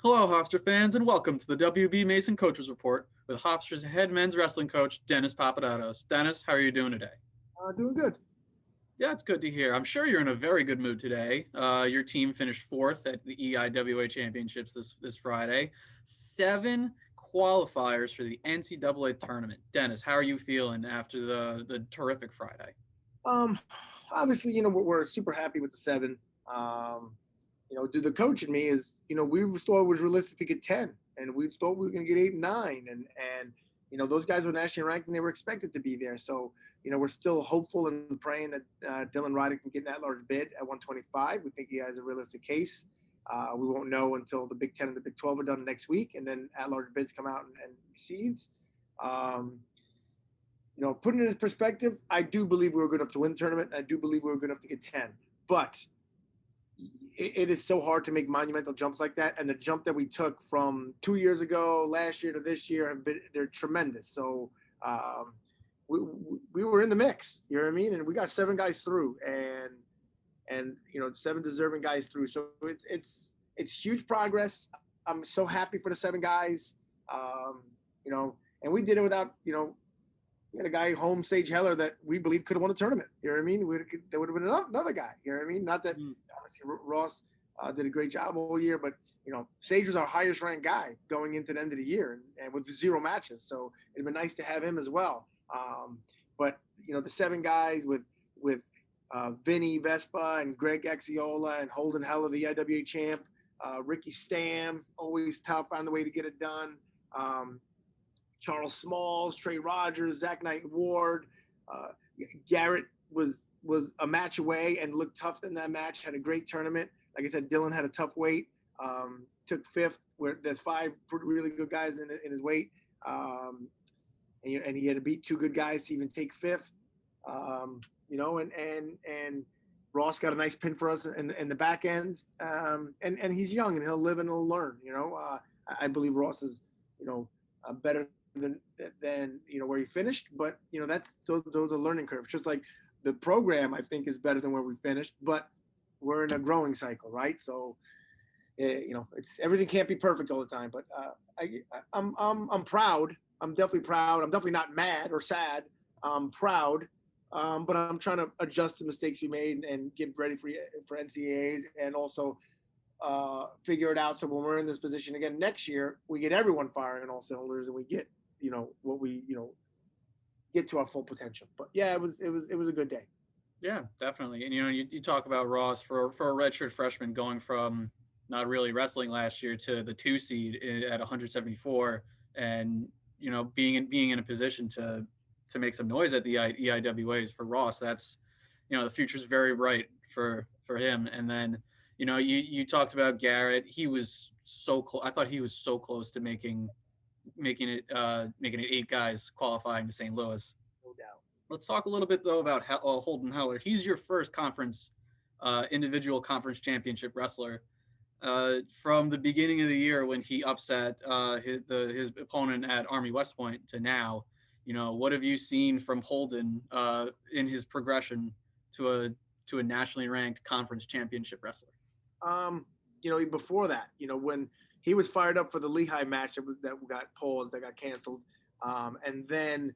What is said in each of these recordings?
Hello, Hofstra fans, and welcome to the WB Mason Coaches Report with Hofstra's head men's wrestling coach, Dennis Papadatos. Dennis, how are you doing today? Doing good. Yeah, it's good to hear. I'm sure you're in a very good mood today. Your team finished fourth at the EIWA Championships this Friday. 7 qualifiers for the NCAA tournament. Dennis, how are you feeling after the terrific Friday? Um, Obviously, we're super happy with the seven. The coach in me is, we thought it was realistic to get 10, and we thought we were going to get 8 and 9, and those guys were nationally ranked and they were expected to be there. So, we're still hopeful and praying that Dylan Ryder can get an at-large bid at 125. We think he has a realistic case. We won't know until the Big Ten and the Big 12 are done next week, and then at-large bids come out and seeds. Um, putting it in perspective, I do believe we were good enough to win the tournament. I do believe we were good enough to get 10. But it is so hard to make monumental jumps like that. And the jump that we took from 2 years ago, last year to this year, they're tremendous. So we were in the mix, you know what I mean? And we got 7 guys through and 7 deserving guys through. So it's huge progress. I'm so happy for the 7 guys. Um, and we did it without, we had a guy, home Sage Heller, that we believe could have won the tournament. You know what I mean? There would have been another guy. You know what I mean? Not that obviously Ross did a great job all year, but Sage was our highest ranked guy going into the end of the year, and with 0 matches. So it'd been nice to have him as well. But the 7 guys with Vinny Vespa and Greg Axiola and Holden Heller, the IWA champ, Ricky Stam, always tough on the way to get it done. Charles Smalls, Trey Rogers, Zach Knight Ward. Garrett was a match away and looked tough in that match, had a great tournament. Like I said, Dylan had a tough weight, took 5th, where there's 5 really good guys in his weight. And he had to beat 2 good guys to even take 5th. And Ross got a nice pin for us in the back end. And he's young and he'll live and he'll learn. I believe Ross is, better than where he finished, but those are learning curves. Just like the program, I think, is better than where we finished, but we're in a growing cycle, right? So it's everything can't be perfect all the time, but I'm proud. I'm definitely proud. I'm definitely not mad or sad. I'm proud, but I'm trying to adjust the mistakes we made and get ready for NCAAs, and also figure it out so when we're in this position again next year, we get everyone firing on all cylinders and we get what we get to our full potential. But yeah, it was a good day. Yeah, definitely. And you talk about Ross for a redshirt freshman going from not really wrestling last year to the 2 seed at 174, and being in a position to make some noise at the EIWAs for Ross. That's the future's very bright for him. And then you talked about Garrett. He was so close. I thought he was so close to making it 8 guys qualifying to St. Louis. No doubt. Let's talk a little bit though about Holden Heller. He's your first individual conference championship wrestler. From the beginning of the year when he upset his opponent at Army West Point to now, what have you seen from Holden in his progression to a nationally ranked conference championship wrestler? Before that, when he was fired up for the Lehigh match that got paused, that got canceled, and then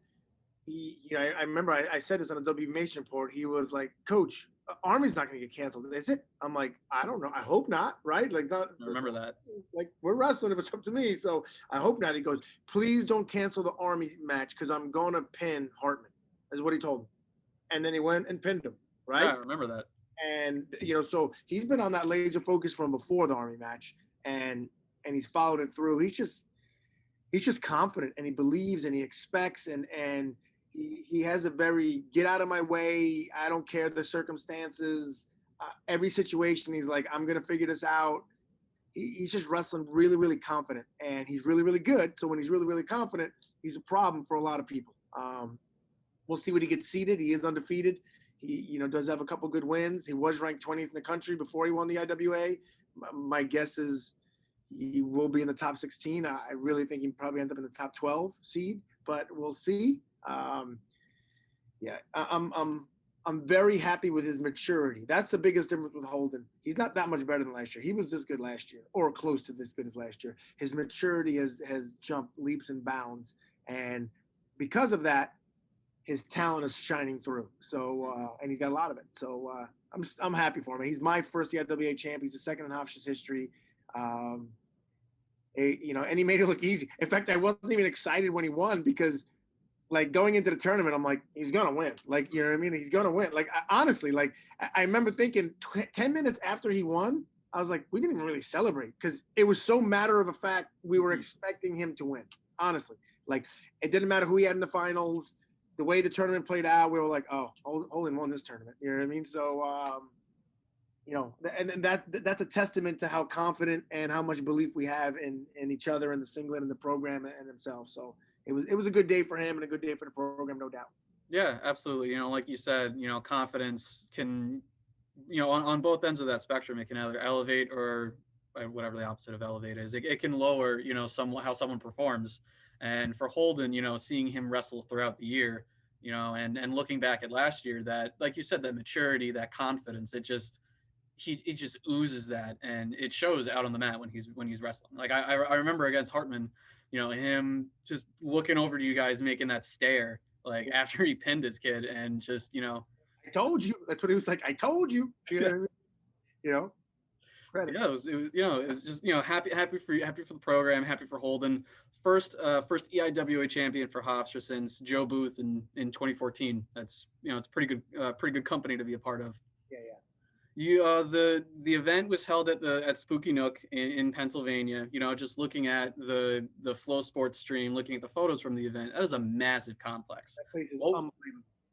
I remember I said this on a W Mason report. He was like, "Coach, Army's not going to get canceled, is it?" I'm like, "I don't know. I hope not. Right? Like, not. I remember that. Like, we're wrestling if it's up to me. So I hope not." He goes, "Please don't cancel the Army match because I'm going to pin Hartman." Is what he told me, and then he went and pinned him. Right? Yeah, I remember that. And so he's been on that laser focus from before the Army match, and he's followed it through. He's just confident, and he believes, and he expects, and he has a very get out of my way. I don't care the circumstances. Every situation, he's like, I'm gonna figure this out. He's just wrestling really, really confident, and he's really, really good. So when he's really, really confident, he's a problem for a lot of people. We'll see when he gets seated. He is undefeated. He, does have a couple good wins. He was ranked 20th in the country before he won the IWA. My guess is he will be in the top 16. I really think he'd probably end up in the top 12 seed, but we'll see. Yeah, I'm I'm very happy with his maturity. That's the biggest difference with Holden. He's not that much better than last year. He was this good last year, or close to this good as last year. His maturity has jumped leaps and bounds, and because of that, his talent is shining through. So and he's got a lot of it. So I'm happy for him. He's my first EIWA champ. He's the second in Hofstra's history. Um, and he made it look easy. In fact, I wasn't even excited when he won because like going into the tournament, I'm like, he's gonna win. Like, you know what I mean? He's gonna win. Like, honestly, like I remember thinking 10 minutes after he won, I was like, we didn't even really celebrate because it was so matter of a fact. We were expecting him to win. Honestly, like it didn't matter who he had in the finals. The way the tournament played out, we were like, oh, Holden won this tournament. You know what I mean? So, and that's a testament to how confident and how much belief we have in each other and the singlet and the program and himself. So it was a good day for him and a good day for the program, no doubt. Yeah, absolutely. Like you said, confidence can, on both ends of that spectrum, it can either elevate or whatever the opposite of elevate is. It can lower, how someone performs. And for Holden, seeing him wrestle throughout the year, and looking back at last year, that, like you said, that maturity, that confidence, it just oozes that, and it shows out on the mat when he's wrestling. Like I remember against Hartman, him just looking over to you guys, making that stare, like after he pinned his kid, and just I told you. That's what he was like. I told you. You know what I mean? Credit. Yeah, it was just happy for you, happy for the program, happy for Holden. First EIWA champion for Hofstra since Joe Booth in 2014. That's it's pretty good company to be a part of. Yeah, yeah. The event was held at Spooky Nook in Pennsylvania. Just looking at the Flow Sports stream, looking at the photos from the event, that is a massive complex. That place is unbelievable.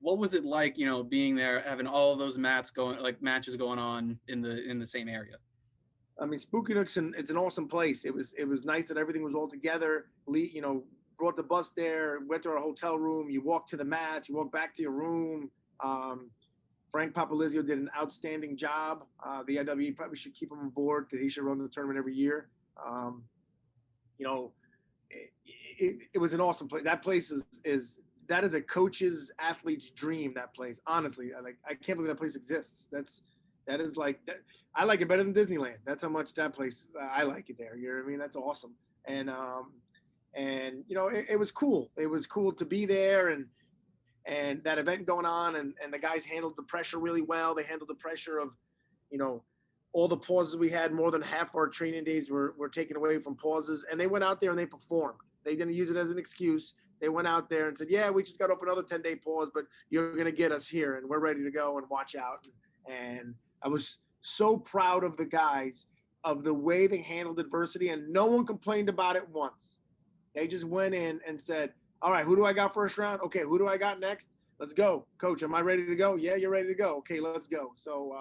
What was it like, being there, having all of those matches going on in the same area? I mean, Spooky Nook's it's an awesome place. It was nice that everything was all together. Brought the bus there, went to our hotel room. You walk to the match, you walk back to your room. Frank Papalizio did an outstanding job. The IWE probably should keep him on board because he should run the tournament every year. It was an awesome place. That place is a coach's athlete's dream. That place, honestly, I can't believe that place exists. That is like that. I like it better than Disneyland. That's how much that place I like it there. You know what I mean? That's awesome. And it was cool. It was cool to be there and that event going on, and the guys handled the pressure really well. They handled the pressure of, all the pauses we had. More than half our training days were taken away from pauses, and they went out there and they performed. They didn't use it as an excuse. They went out there and said, yeah, we just got off another 10-day pause, but you're going to get us here and we're ready to go and watch out. And I was so proud of the guys, of the way they handled adversity, and no one complained about it once. They just went in and said, all right, who do I got first round? Okay, who do I got next? Let's go. Coach, am I ready to go? Yeah, you're ready to go. Okay, let's go. So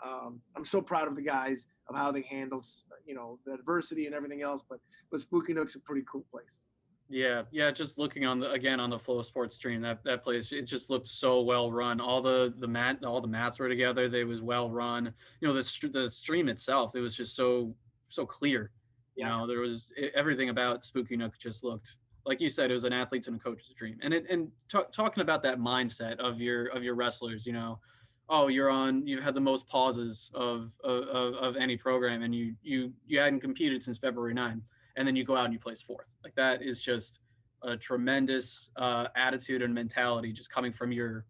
I'm so proud of the guys of how they handled, the adversity and everything else. But Spooky Nook's a pretty cool place. Yeah. Just looking on the Flow Sports stream, that place, it just looked so well run. All the mats were together. They was well run. The stream itself, it was just so clear. There was everything about Spooky Nook just looked, like you said, it was an athlete's and a coach's dream. And talking about that mindset of your wrestlers, you've had the most pauses of any program, and you hadn't competed since February 9th, and then you go out and you place fourth. Like, that is just a tremendous attitude and mentality just coming from your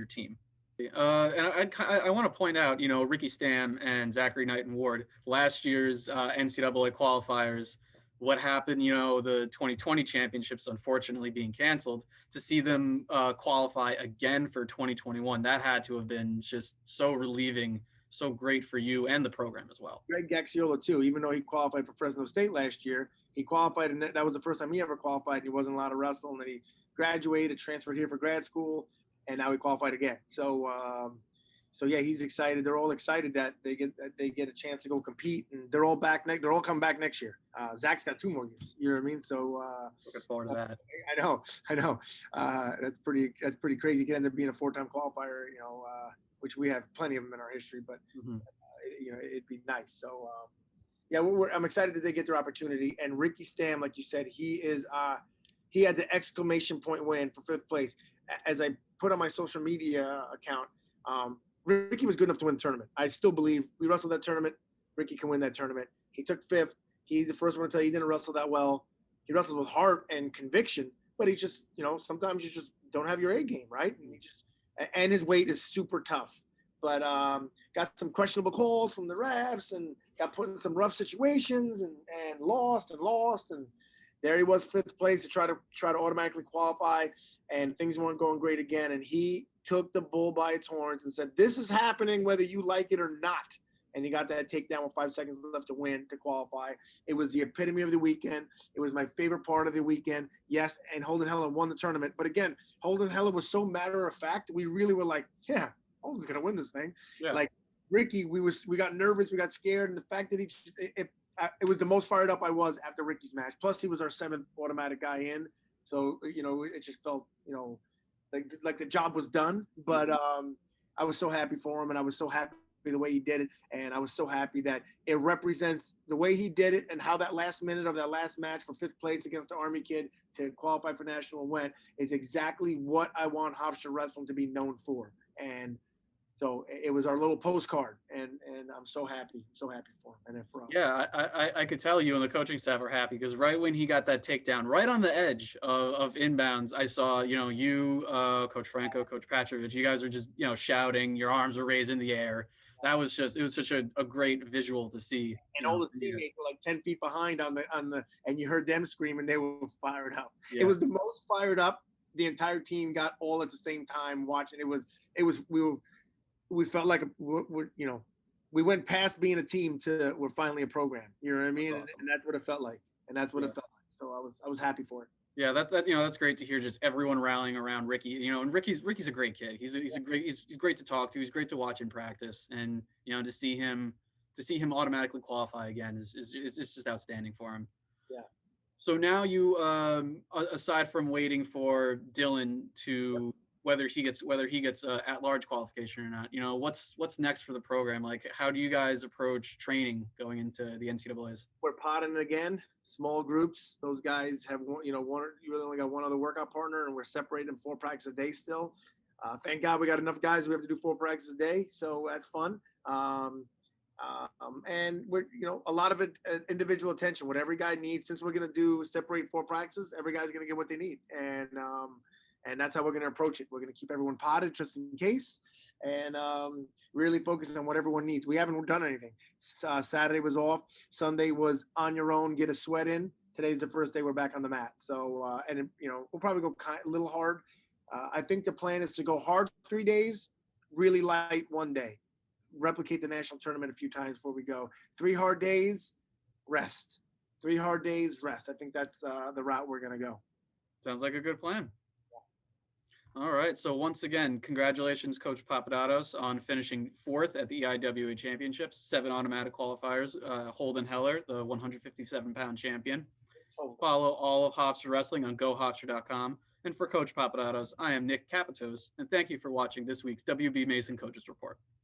team. And I want to point out, Ricky Stam and Zachary Knight and Ward, last year's NCAA qualifiers, what happened, the 2020 championships unfortunately being canceled, to see them qualify again for 2021. That had to have been just so relieving, so great for you and the program as well. Greg Gaxiola too, even though he qualified for Fresno State last year, he qualified, and that was the first time he ever qualified. He wasn't allowed to wrestle, and then he graduated, transferred here for grad school, and now he qualified again. So yeah, he's excited. They're all excited that they get a chance to go compete, and they're all back next. They're all coming back next year. Zach's got 2 more years. You know what I mean? So looking forward to that. I know. That's pretty crazy. He could end up being a 4-time qualifier. Which we have plenty of them in our history, but it'd be nice. So yeah, I'm excited that they get their opportunity. And Ricky Stam, like you said, he had the exclamation point win for 5th place. As I put on my social media account, Ricky was good enough to win the tournament. I still believe we wrestled that tournament. Ricky can win that tournament. He took fifth. He's the first one to tell you he didn't wrestle that well. He wrestled with heart and conviction, but he just, sometimes you just don't have your A game, right? And his weight is super tough. But got some questionable calls from the refs and got put in some rough situations and lost. And there he was, fifth place to try to automatically qualify, and things weren't going great again. And he took the bull by its horns and said, "This is happening whether you like it or not." And he got that takedown with 5 seconds left to win, to qualify. It was the epitome of the weekend. It was my favorite part of the weekend. Yes, and Holden Heller won the tournament. But again, Holden Heller was so matter of fact. We really were like, yeah, Holden's going to win this thing. Yeah. Like Ricky, we got nervous. We got scared. And the fact that it was the most fired up I was after Ricky's match. Plus, he was our 7th automatic guy in. So, it just felt, like the job was done. But I was so happy for him, and I was so happy the way he did it, and I was so happy that it represents the way he did it and how that last minute of that last match for 5th place against the Army kid to qualify for national went is exactly what I want Hofstra Wrestling to be known for. And so it was our little postcard, and I'm so happy for him and then for us. Yeah, I could tell you and the coaching staff are happy, because right when he got that takedown, right on the edge of inbounds, I saw, you, Coach Franco, Coach Patrovich, you guys are just, shouting, your arms were raised in the air. It was such a great visual to see. And all his teammates were like 10 feet behind on the, and you heard them scream, and they were fired up. Yeah. It was the most fired up the entire team got all at the same time watching. We felt like we went past being a team to we're finally a program. You know what I mean? That's awesome. And that's what it felt like. So I was happy for it. Yeah, that's great to hear. Just everyone rallying around Ricky. And Ricky's a great kid. He's great to talk to. He's great to watch in practice, and to see him automatically qualify again is just outstanding for him. Yeah. So now you, aside from waiting for Dylan to whether he gets at-large qualification or not, what's next for the program? Like, how do you guys approach training going into the NCAAs? We're potting again, small groups. Those guys have you really only got one other workout partner, and we're separating them 4 practices a day still. Thank God we got enough guys. We have to do 4 practices a day, so that's fun. And we're a lot of it individual attention, what every guy needs. Since we're going to separate 4 practices, every guy's going to get what they need, and that's how we're going to approach it. We're going to keep everyone potted just in case, and really focus on what everyone needs. We haven't done anything. Saturday was off. Sunday was on your own, get a sweat in. Today's the first day we're back on the mat. So, we'll probably go a little hard. I think the plan is to go hard 3 days, really light 1 day. Replicate the national tournament a few times before we go. 3 hard days, rest. 3 hard days, rest. I think that's the route we're going to go. Sounds like a good plan. All right. So once again, congratulations, Coach Papadatos, on finishing 4th at the EIWA Championships. 7 automatic qualifiers. Holden Heller, the 157-pound champion. Follow all of Hofstra Wrestling on GoHofstra.com. And for Coach Papadatos, I am Nick Capitos, and thank you for watching this week's WB Mason Coaches Report.